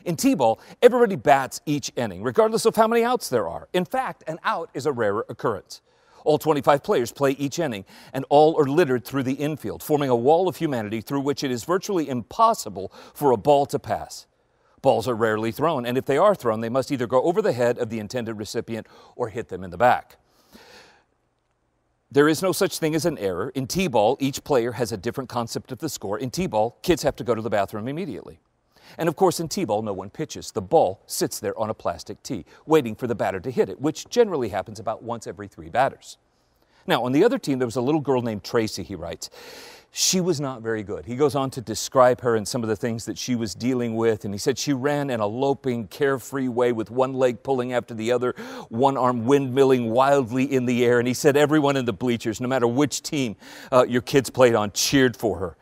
In T-ball, everybody bats each inning, regardless of how many outs there are. In fact, an out is a rarer occurrence. All 25 players play each inning, and all are littered through the infield, forming a wall of humanity through which it is virtually impossible for a ball to pass. Balls are rarely thrown, and if they are thrown, they must either go over the head of the intended recipient or hit them in the back. There is no such thing as an error. In T-ball, each player has a different concept of the score. In T-ball, kids have to go to the bathroom immediately. And of course, in T-ball, no one pitches. The ball sits there on a plastic tee, waiting for the batter to hit it, which generally happens about once every 3 batters. Now, on the other team, there was a little girl named Tracy, he writes. She was not very good. He goes on to describe her and some of the things that she was dealing with, and he said she ran in a loping, carefree way with one leg pulling after the other, one arm windmilling wildly in the air, and he said everyone in the bleachers, no matter which team your kids played on, cheered for her.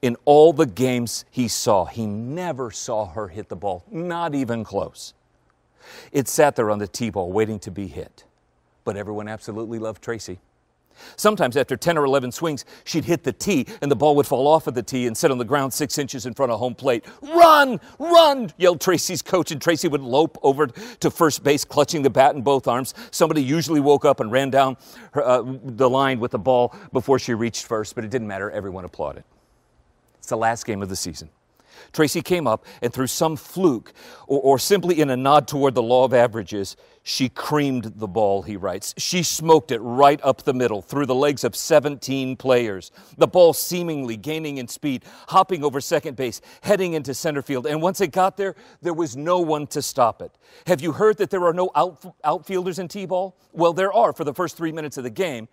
In all the games he saw, he never saw her hit the ball, not even close. It sat there on the T-ball waiting to be hit. But everyone absolutely loved Tracy. Sometimes after 10 or 11 swings, she'd hit the tee and the ball would fall off of the tee and sit on the ground 6 inches in front of home plate. "Run! Run!" yelled Tracy's coach, and Tracy would lope over to first base, clutching the bat in both arms. Somebody usually woke up and ran down the line with the ball before she reached first, but it didn't matter. Everyone applauded. It's the last game of the season. Tracy came up, and through some fluke, or simply in a nod toward the law of averages, she creamed the ball, he writes. She smoked it right up the middle, through the legs of 17 players. The ball seemingly gaining in speed, hopping over second base, heading into center field. And once it got there, there was no one to stop it. Have you heard that there are no outfielders in T-ball? Well, there are for the first 3 minutes of the game,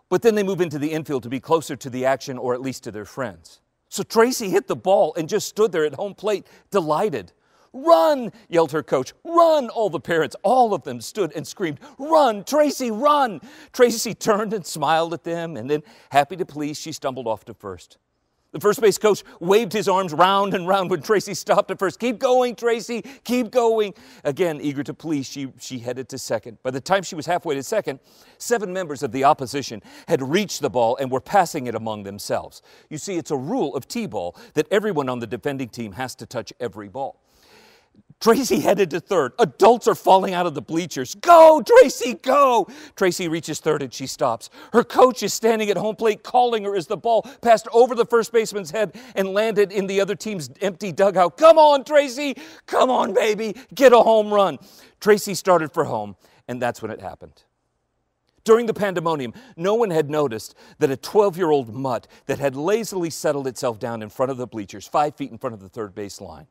but then they move into the infield to be closer to the action, or at least to their friends. So Tracy hit the ball and just stood there at home plate, delighted. "Run!" yelled her coach. "Run!" All the parents, all of them stood and screamed, "Run, Tracy, run!" Tracy turned and smiled at them, and then, happy to please, she stumbled off to first. The first base coach waved his arms round and round when Tracy stopped at first. "Keep going, Tracy, keep going." Again, eager to please, she headed to second. By the time she was halfway to second, 7 members of the opposition had reached the ball and were passing it among themselves. You see, it's a rule of T-ball that everyone on the defending team has to touch every ball. Tracy headed to third. Adults are falling out of the bleachers. "Go, Tracy, go!" Tracy reaches third and she stops. Her coach is standing at home plate calling her as the ball passed over the first baseman's head and landed in the other team's empty dugout. "Come on, Tracy! Come on, baby! Get a home run!" Tracy started for home, and that's when it happened. During the pandemonium, no one had noticed that a 12-year-old mutt that had lazily settled itself down in front of the bleachers, 5 feet in front of the third base line.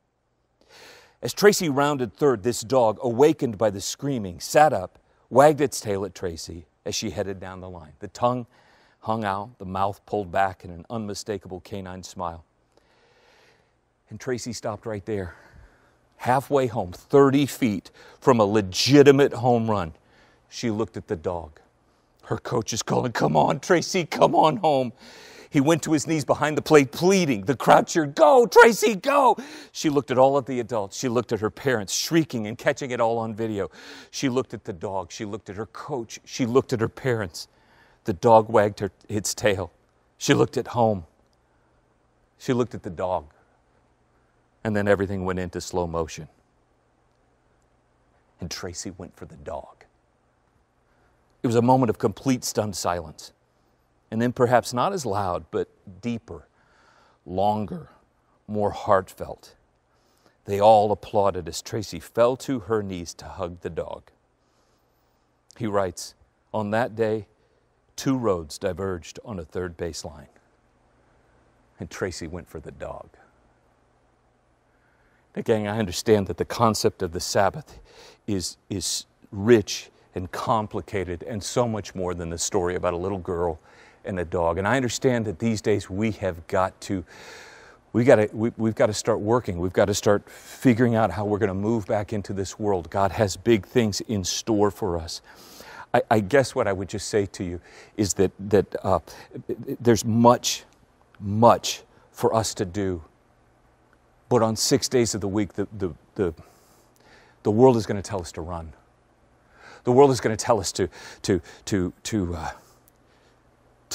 As Tracy rounded third, this dog, awakened by the screaming, sat up, wagged its tail at Tracy as she headed down the line. The tongue hung out, the mouth pulled back in an unmistakable canine smile. And Tracy stopped right there, halfway home, 30 feet from a legitimate home run. She looked at the dog. Her coach is calling, "Come on, Tracy, come on home." He went to his knees behind the plate, pleading. The crowd cheered, "Go, Tracy, go!" She looked at all of the adults. She looked at her parents, shrieking and catching it all on video. She looked at the dog. She looked at her coach. She looked at her parents. The dog wagged its tail. She looked at home. She looked at the dog. And then everything went into slow motion. And Tracy went for the dog. It was a moment of complete stunned silence. And then perhaps not as loud, but deeper, longer, more heartfelt. They all applauded as Tracy fell to her knees to hug the dog. He writes, on that day, 2 roads diverged on a third baseline, and Tracy went for the dog. Now, gang, I understand that the concept of the Sabbath is rich and complicated and so much more than the story about a little girl and a dog. And I understand that these days we've got to start working. We've got to start figuring out how we're going to move back into this world. God has big things in store for us. I guess what I would just say to you is that there's much for us to do. But on 6 days of the week, the world is going to tell us to run. The world is going to tell us to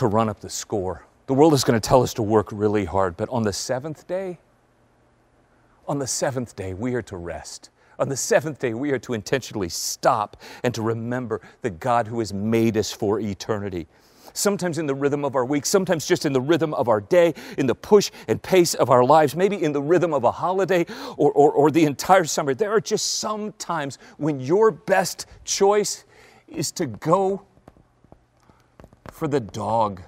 run up the score. The world is going to tell us to work really hard. But on the 7th day, On the seventh day, we are to rest. On the seventh day, we are to intentionally stop and to remember the God who has made us for eternity. Sometimes in the rhythm of our week, sometimes just in the rhythm of our day, in the push and pace of our lives, maybe in the rhythm of a holiday or the entire summer. There are just some times when your best choice is to go for the dog.